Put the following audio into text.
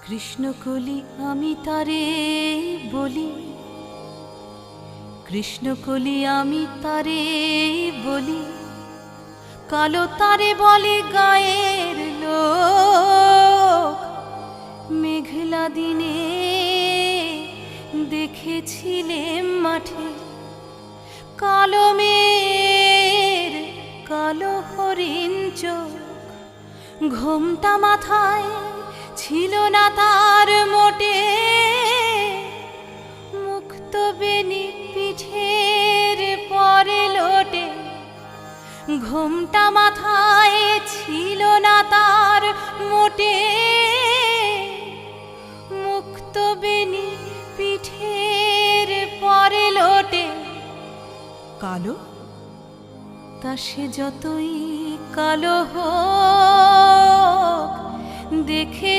কৃষ্ণকলি আমি তারে বলি, কৃষ্ণকলি আমি তারে বলি, কালো তারে বলে গায়ের লোক। মেঘলা দিনে দেখেছিলেম মাঠে কালো মেয়ের কালো হরিণ চোখ। ঘোমটা মাথায় ছিল না তার মোটে, মুক্ত বেনি পিঠের পরে লোটে। ঘোমটা মাথায় ছিল না তার মোটে, মুক্ত বেনি পিঠের পরে লোটে। কালো তা সে যতই কালো হোক, দেখে